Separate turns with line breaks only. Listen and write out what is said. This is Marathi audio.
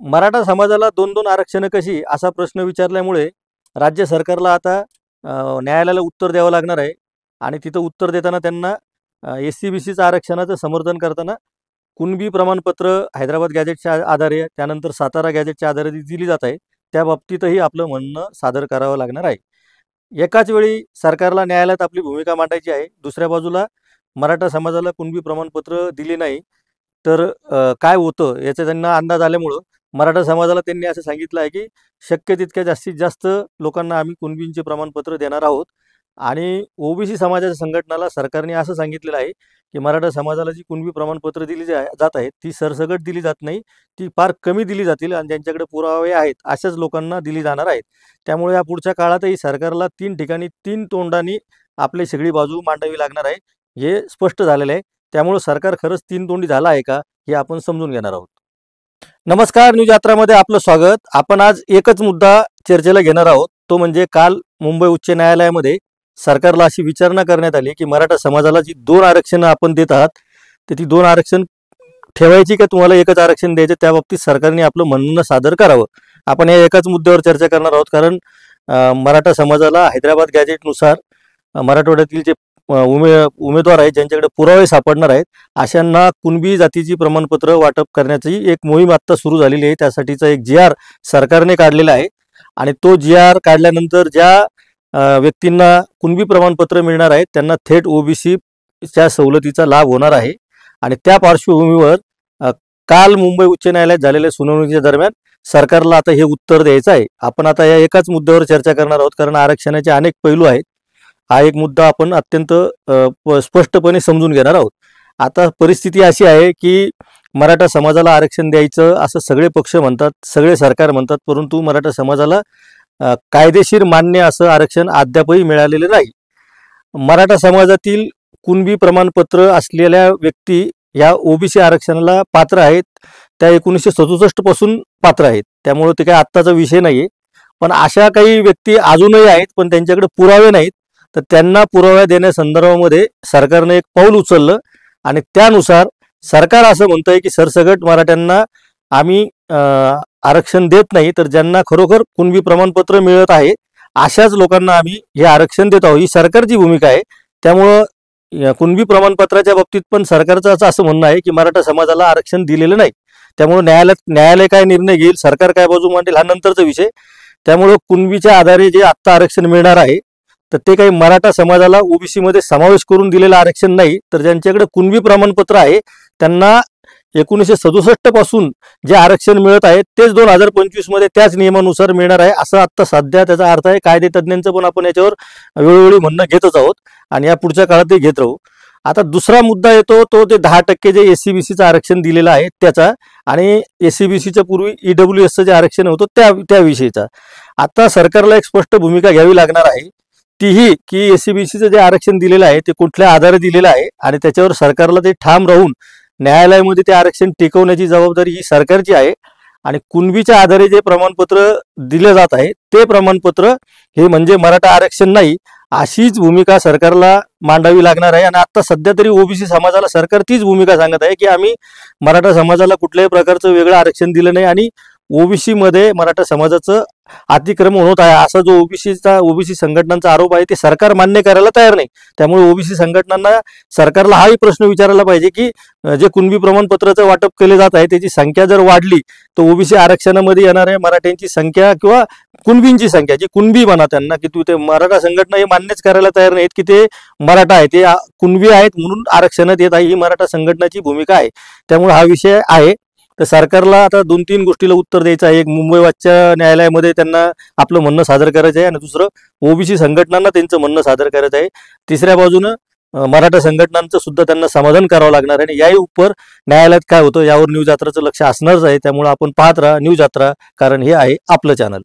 मराठा समाजाला 2-2 आरक्षण कशी असा प्रश्न विचारल्यामुळे राज्य सरकारला आता न्यायालयाला उत्तर द्यावं लागणार आहे आणि तिथं उत्तर देताना त्यांना एस-सी-बी-सीचं आरक्षणाचं समर्थन करताना कुणबी प्रमाणपत्र हैदराबाद गॅजेटच्या आधारे त्यानंतर सातारा गॅजेटच्या आधारे दिली जात आहे, त्या बाबतीतही आपलं म्हणणं सादर करावं लागणार आहे। एकाच वेळी सरकारला न्यायालयात आपली भूमिका मांडायची आहे, दुसऱ्या बाजूला मराठा समाजाला कुणबी प्रमाणपत्र दिले नाही तर काय होतं याचा त्यांना अंदाज आल्यामुळं मराठा समाजाला त्यांनी असं सांगितलं आहे की शक्य तितक्या जास्तीत जास्त लोकांना आम्ही कुणबींचे प्रमाणपत्र देणार आहोत। आणि ओबीसी समाजाच्या संघटनाला सरकारने असं सांगितलेलं आहे की मराठा समाजाला जी कुणबी प्रमाणपत्र दिली जात आहेत ती सरसकट दिली जात नाही, ती फार कमी दिली जातील आणि ज्यांच्याकडे पुरावे आहेत अशाच लोकांना दिली जाणार आहेत। त्यामुळे या पुढच्या काळातही सरकारला 3 ठिकाणी 3 तोंडांनी आपली सगळी बाजू मांडावी लागणार आहे, हे स्पष्ट झालेलं आहे। त्यामुळे सरकार खरंच 3 तोंडी झालं आहे का हे आपण समजून घेणार आहोत। नमस्कार, न्यूज यात्रामध्ये आपलं स्वागत। आपण आज एकच मुद्दा चर्चेला घेणार आहोत, तो म्हणजे काल मुंबई उच्च न्यायालयामध्ये सरकारला अशी विचारणा करण्यात आली की मराठा समाजाला जी 2 आरक्षणं आपण देत आहात तर ती 2 आरक्षण ठेवायची का तुम्हाला एकच आरक्षण द्यायचं, त्या बाबतीत सरकारने आपलं म्हणणं सादर करावं। आपण या एकाच मुद्द्यावर चर्चा करणार आहोत, कारण मराठा समाजाला हैदराबाद गॅजेटनुसार मराठवाड्यातील जे उमेदवार आहेत ज्यांच्याकडे पुरावे सापडणार आहेत अशांना कुणबी जातीची प्रमाणपत्र वाटप करण्याची एक मोहीम आता सुरू झालेली आहे। त्यासाठीचा एक GR सरकारने काढलेला आहे आणि तो GR काढल्यानंतर ज्या व्यक्तींना कुणबी प्रमाणपत्र मिळणार आहेत त्यांना थेट ओबीसीच्या सवलतीचा लाभ होणार आहे। आणि त्या पार्श्वभूमीवर काल मुंबई उच्च न्यायालयात झालेल्या सुनावणीच्या दरम्यान सरकारला आता हे उत्तर द्यायचं आहे। आपण आता या एकाच मुद्द्यावर चर्चा करणार आहोत, कारण आरक्षणाचे अनेक पैलू आहेत। हा एक मुद्दा आपण अत्यंत स्पष्टपणे समजून घेणार आहोत। आता परिस्थिती अशी आहे की मराठा समाजाला आरक्षण द्यायचं असं सगळे पक्ष म्हणतात, सगळे सरकार म्हणतात, परंतु मराठा समाजाला कायदेशीर मान्य असं आरक्षण अद्यापही मिळालेलं नाही। मराठा समाजातील कुणबी प्रमाणपत्र असलेल्या व्यक्ती या ओबीसी आरक्षणाला पात्र आहेत, त्या 1967 पासून पात्र आहेत, त्यामुळे ते काही आत्ताचा विषय नाहीये। पण अशा काही व्यक्ती अजूनही आहेत पण त्यांच्याकडे पुरावे नाहीत, तर त्यांना पुराव्या देण्यासंदर्भामध्ये सरकारने एक पाऊल उचललं आणि त्यानुसार सरकार असं म्हणतंय की सरसकट मराठ्यांना आम्ही आरक्षण देत नाही, तर ज्यांना खरोखर कुणबी प्रमाणपत्र मिळत आहे अशाच लोकांना आम्ही हे आरक्षण देत आहोत, ही सरकारची भूमिका आहे। त्यामुळं कुणबी प्रमाणपत्राच्या बाबतीत पण सरकारचं असं म्हणणं आहे की मराठा समाजाला आरक्षण दिलेलं नाही। त्यामुळे न्यायालय काय निर्णय घेईल, सरकार काय बाजू मांडेल हा नंतरचा विषय। त्यामुळं कुणबीच्या आधारे जे आत्ता आरक्षण मिळणार आहे तर ते काही मराठा समाजाला ओबीसी मध्ये समावेश करून दिलेलं आरक्षण नाही, तर ज्यांच्याकडे कुणबी प्रमाणपत्र आहे त्यांना 1967 पासून जे आरक्षण मिळत आहे तेच 2025 मध्ये त्याच नियमानुसार मिळणार आहे, असं आता सध्या त्याचा अर्थ आहे। कायदे तज्ज्ञांचं पण आपण याच्यावर वेळोवेळी म्हणणं घेतच आहोत आणि या पुढच्या काळातही घेत राहू। आता दुसरा मुद्दा येतो तो ते 10% जे एस-सी-बी-सीचं आरक्षण दिलेलं आहे त्याचा, आणि एस-सी-बी-सीच्या पूर्वी ईडब्ल्यूएसचं जे आरक्षण होतं त्याविषयीचा। आता सरकारला एक स्पष्ट भूमिका घ्यावी लागणार आहे, तीही की एस-सी-बी-सीचं जे आरक्षण दिलेलं आहे ते कुठल्या आधारे दिलेलं आहे आणि त्याच्यावर सरकारला ते ठाम राहून न्यायालयामध्ये ते आरक्षण टिकवण्याची जबाबदारी ही सरकारची आहे। आणि कुणबीच्या आधारे जे प्रमाणपत्र दिले जात आहे ते प्रमाणपत्र हे म्हणजे मराठा आरक्षण नाही, अशीच भूमिका सरकारला मांडावी लागणार आहे। आणि आता सध्या तरी ओबीसी समाजाला सरकार तीच भूमिका सांगत आहे की आम्ही मराठा समाजाला कुठल्याही प्रकारचं वेगळं आरक्षण दिलं नाही आणि ओबीसी मध्ये मराठा समाजाचं अतिक्रमण होत आहे असा जो ओबीसी संघटनांचा आरोप आहे ते सरकार मान्य करायला तयार नाही। त्यामुळे ओबीसी संघटनांना सरकारला हाही प्रश्न विचारायला पाहिजे की जे कुणबी प्रमाणपत्राचं वाटप केले जात आहे त्याची संख्या जर वाढली तर ओबीसी आरक्षणामध्ये येणाऱ्या मराठ्यांची संख्या किंवा कुणबींची संख्या, जी कुणबी म्हणा त्यांना, की ते मराठा संघटना हे मान्यच करायला तयार नाहीत की ते मराठा आहेत, ते कुणबी आहेत म्हणून आरक्षणात येत आहे, ही मराठा संघटनाची भूमिका आहे। त्यामुळे हा विषय आहे, तर सरकारला आता 2-3 गोष्टीला उत्तर द्यायचं आहे। एक, मुंबई उच्च न्यायालयामध्ये त्यांना आपलं म्हणणं सादर करायचं आहे आणि दुसरं ओबीसी संघटनांना त्यांचं म्हणणं सादर करायचं आहे। तिसऱ्या बाजूनं मराठा संघटनांचं सुद्धा त्यांना समाधान करावं लागणार आहे आणि याही उपर न्यायालयात काय होतं यावर न्यूज यात्राचं लक्ष असणारच आहे। त्यामुळे आपण पाहत राहा न्यूज यात्रा, कारण हे आहे आपलं चॅनल।